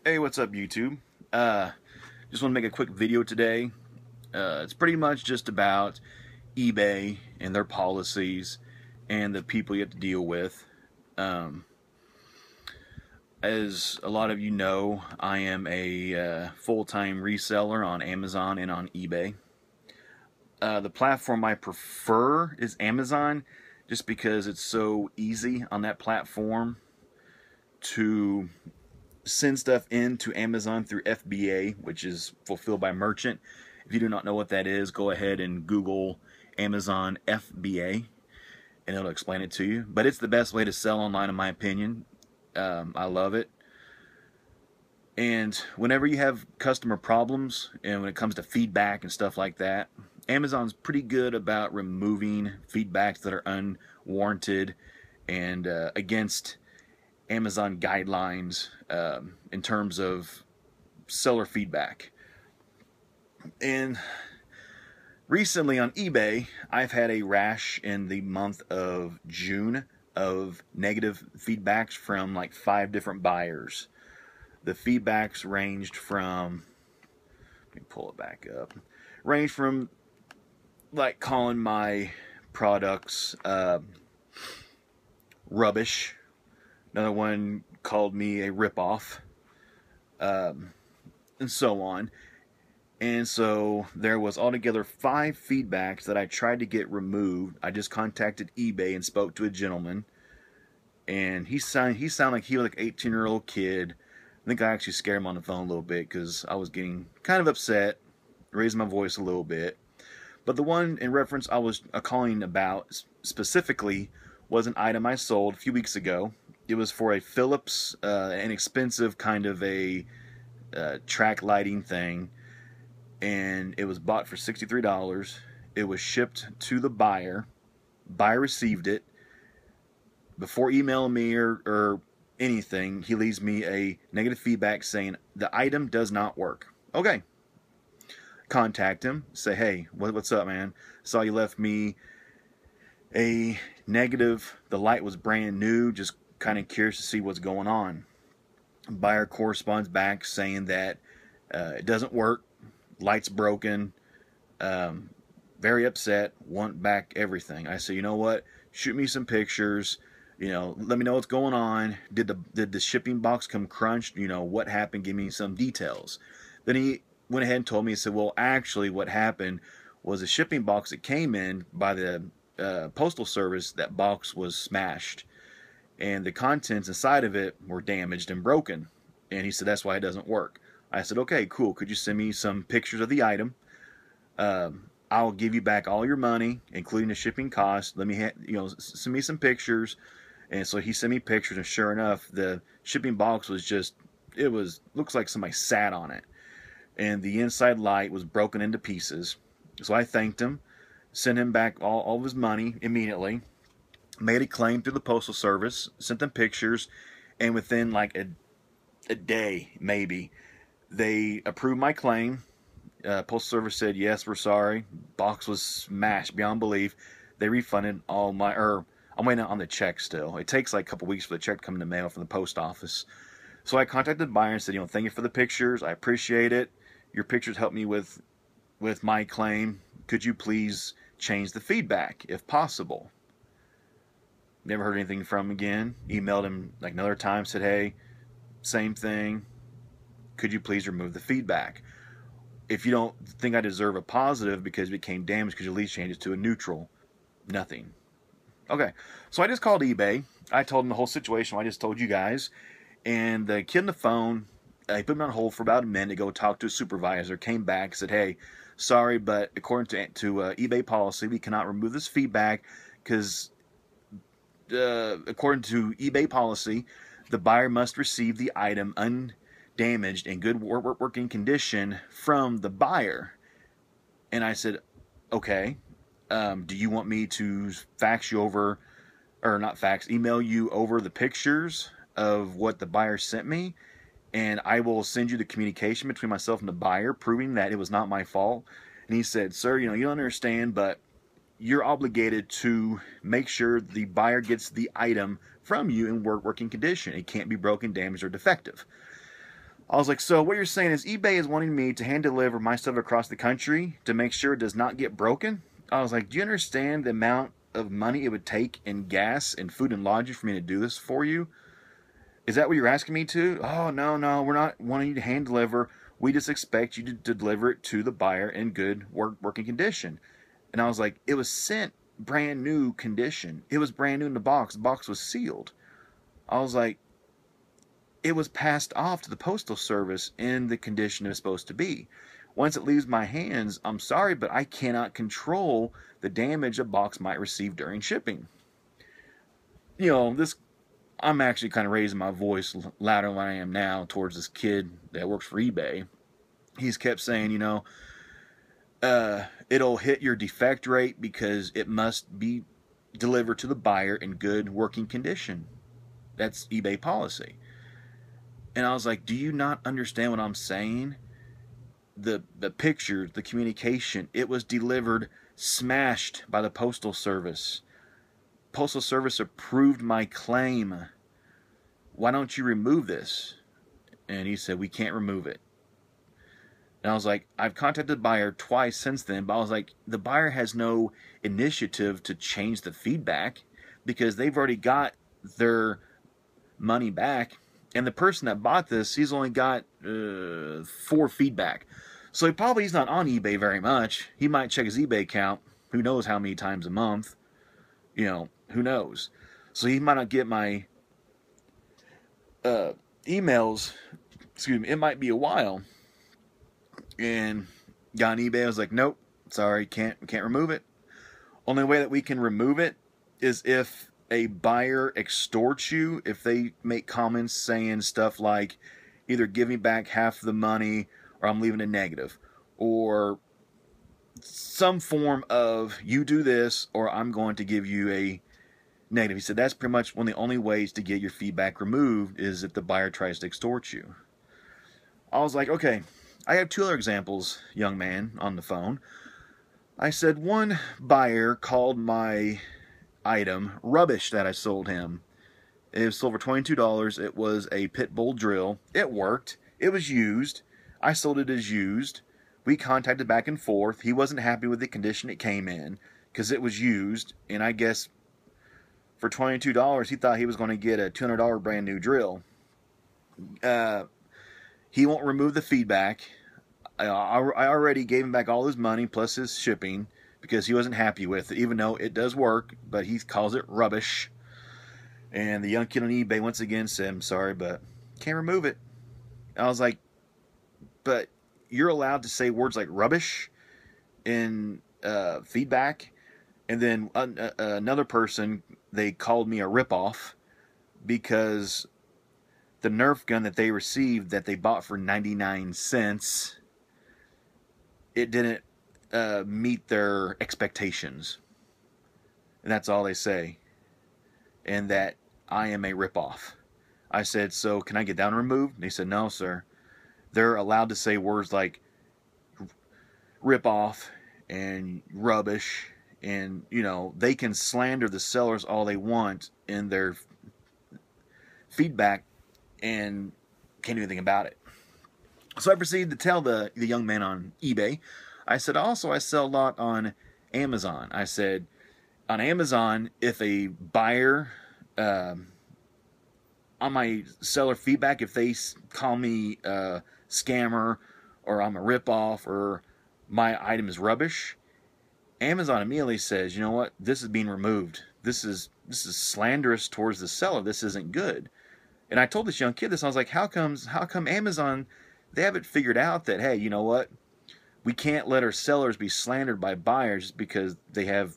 Hey, what's up, YouTube? Just want to make a quick video today. It's pretty much just about eBay and their policies and the people you have to deal with. Um, as a lot of you know, I am a full-time reseller on Amazon and on eBay. The platform I prefer is Amazon, just because it's so easy on that platform to send stuff into Amazon through FBA, which is fulfilled by merchant. If you do not know what that is, go ahead and Google Amazon FBA and it'll explain it to you. But it's the best way to sell online, in my opinion. I love it. And whenever you have customer problems, and when it comes to feedback and stuff like that, Amazon's pretty good about removing feedbacks that are unwarranted and against Amazon guidelines in terms of seller feedback. And recently on eBay, I've had a rash in the month of June of negative feedbacks from like 5 different buyers. The feedbacks ranged from, let me pull it back up, ranged from like calling my products rubbish. Another one called me a ripoff, and so on. And so there was altogether 5 feedbacks that I tried to get removed. I just contacted eBay and spoke to a gentleman, and he sounded like he was like an 18-year-old kid. I think I actually scared him on the phone a little bit because I was getting kind of upset, raising my voice a little bit. But the one in reference I was calling about specifically was an item I sold a few weeks ago. It was for a Philips, an expensive kind of a track lighting thing, and it was bought for $63. It was shipped to the buyer. Buyer received it. Before emailing me or anything, he leaves me a negative feedback saying the item does not work. Okay. Contact him. Say, hey, what's up, man? Saw you left me a negative. The light was brand new. Just kind of curious to see what's going on. Buyer corresponds back saying that it doesn't work, light's broken, very upset, want back everything. I said, you know what, shoot me some pictures, let me know what's going on. Did the shipping box come crunched? What happened? Give me some details. Then he went ahead and told me, he said, well, actually what happened was the shipping box that came in by the postal service, that box was smashed and the contents inside of it were damaged and broken. And he said, that's why it doesn't work. I said, okay, cool. Could you send me some pictures of the item? I'll give you back all your money, including the shipping cost. Let me, send me some pictures. And so he sent me pictures, and sure enough, the shipping box was just, looks like somebody sat on it. And the inside light was broken into pieces. So I thanked him, sent him back all of his money immediately. Made a claim through the postal service, sent them pictures, and within like a day maybe, they approved my claim. Postal service said, yes, we're sorry, box was smashed beyond belief. They refunded all my, I'm waiting on the check still. It takes like a couple weeks for the check to come in the mail from the post office. So I contacted the buyer and said, thank you for the pictures, I appreciate it. Your pictures helped me with my claim. Could you please change the feedback if possible? Never heard anything from him again. Emailed him like another time, said, hey, same thing. Could you please remove the feedback? If you don't think I deserve a positive because it became damaged, could you at least change it to a neutral? Nothing. Okay, so I just called eBay. I told him the whole situation I just told you guys. And the kid on the phone, he put me on hold for about a minute to go talk to a supervisor, came back, said, hey, sorry, but according to eBay policy, we cannot remove this feedback because according to eBay policy, the buyer must receive the item undamaged in good working condition from the buyer. And I said, okay, do you want me to fax you over, or not fax, email you over the pictures of what the buyer sent me, and I will send you the communication between myself and the buyer proving that it was not my fault? And he said, sir, you don't understand, but you're obligated to make sure the buyer gets the item from you in working condition. It can't be broken, damaged, or defective. I was like, so what you're saying is eBay is wanting me to hand deliver my stuff across the country to make sure it does not get broken? I was like, do you understand the amount of money it would take in gas and food and lodging for me to do this for you? Is that what you're asking me to? Oh, no, no, we're not wanting you to hand deliver. We just expect you to deliver it to the buyer in good working condition. And I was like, it was sent brand new condition. It was brand new in the box. The box was sealed. I was like, it was passed off to the postal service in the condition it was supposed to be. Once it leaves my hands, I'm sorry, but I cannot control the damage a box might receive during shipping. You know, this, I'm actually kind of raising my voice louder than I am now towards this kid that works for eBay. He's kept saying, you know, it'll hit your defect rate because it must be delivered to the buyer in good working condition. That's eBay policy. And I was like, do you not understand what I'm saying? The pictures, the communication, it was delivered smashed by the Postal Service. Postal Service approved my claim. Why don't you remove this? And he said, we can't remove it. And I was like, I've contacted the buyer twice since then, but I was like, the buyer has no initiative to change the feedback because they've already got their money back. And the person that bought this, he's only got 4 feedback. So he's not on eBay very much. He might check his eBay account, who knows how many times a month. You know, who knows. So he might not get my emails. Excuse me, it might be a while. And got on eBay, I was like, nope, sorry, we can't remove it. Only way that we can remove it is if a buyer extorts you, if they make comments saying stuff like either give me back half the money or I'm leaving a negative, or some form of you do this or I'm going to give you a negative. He said that's pretty much one of the only ways to get your feedback removed is if the buyer tries to extort you. I was like, okay, I have 2 other examples, young man, on the phone. I said one buyer called my item rubbish that I sold him. It was sold for $22. It was a pit bull drill. It worked. It was used. I sold it as used. We contacted back and forth. He wasn't happy with the condition it came in because it was used. And I guess for $22, he thought he was going to get a $200 brand new drill. He won't remove the feedback. I already gave him back all his money plus his shipping because he wasn't happy with it, even though it does work, but he calls it rubbish. And the young kid on eBay once again said, I'm sorry, but can't remove it. I was like, but you're allowed to say words like rubbish in feedback. And then another person, they called me a ripoff because the Nerf gun that they received that they bought for 99 cents, it didn't meet their expectations. And that's all they say. And that I am a ripoff. I said, so can I get down removed? And they said, no, sir. They're allowed to say words like ripoff and rubbish. And, you know, they can slander the sellers all they want in their feedback and can't do anything about it. So I proceeded to tell the young man on eBay, I said, also I sell a lot on Amazon. I said, on Amazon, if a buyer, on my seller feedback, if they call me a scammer or I'm a ripoff or my item is rubbish, Amazon immediately says, you know what, this is being removed. This is slanderous towards the seller. This isn't good. And I told this young kid this. I was like, how come Amazon, they haven't figured out that, hey, you know what, we can't let our sellers be slandered by buyers because they have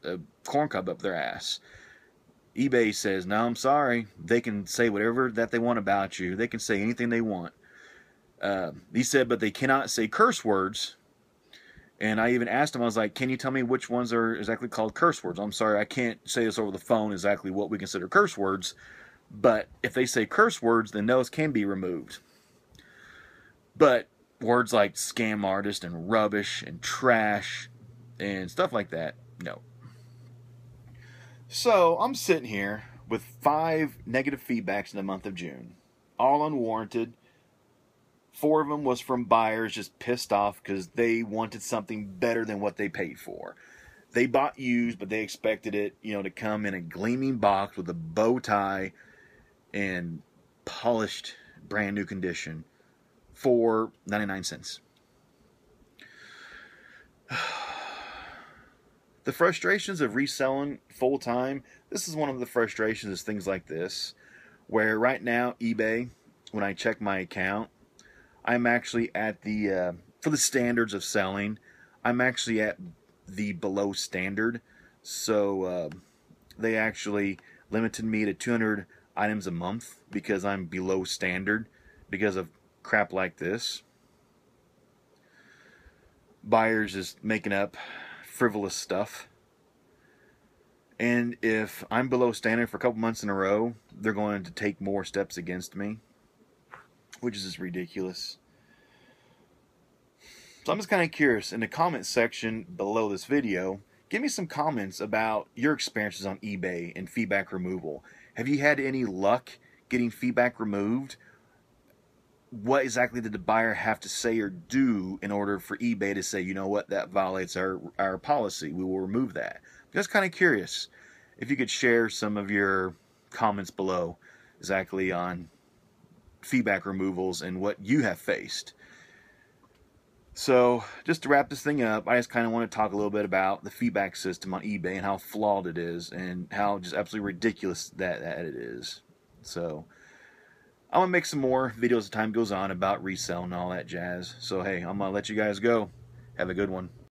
a corn cob up their ass. eBay says, no, I'm sorry. They can say whatever that they want about you. They can say anything they want. He said, but they cannot say curse words. And I even asked him, I was like, can you tell me which ones are exactly called curse words? I'm sorry, I can't say this over the phone exactly what we consider curse words. But if they say curse words, then those can be removed. But words like scam artist and rubbish and trash and stuff like that, no. So I'm sitting here with 5 negative feedbacks in the month of June, all unwarranted, 4 of them was from buyers just pissed off because they wanted something better than what they paid for. They bought used, but they expected it, to come in a gleaming box with a bow tie and polished, brand new condition for 99 cents. The frustrations of reselling full time, this is one of the frustrations, is things like this, where right now eBay, when I check my account, I'm actually at the, for the standards of selling, I'm actually at the below standard. So they actually limited me to 200 items a month because I'm below standard because of crap like this. Buyers just making up frivolous stuff. And if I'm below standard for a couple months in a row, they're going to take more steps against me, which is just ridiculous. So I'm just kind of curious, in the comment section below this video, give me some comments about your experiences on eBay and feedback removal. Have you had any luck getting feedback removed? What exactly did the buyer have to say or do in order for eBay to say, you know what, that violates our policy, we will remove that? I'm just kind of curious if you could share some of your comments below exactly on feedback removals and what you have faced. So, just to wrap this thing up, I just kind of want to talk a little bit about the feedback system on eBay and how flawed it is and how just absolutely ridiculous that it is. So, I'm going to make some more videos as time goes on about reselling and all that jazz. So, hey, I'm going to let you guys go. Have a good one.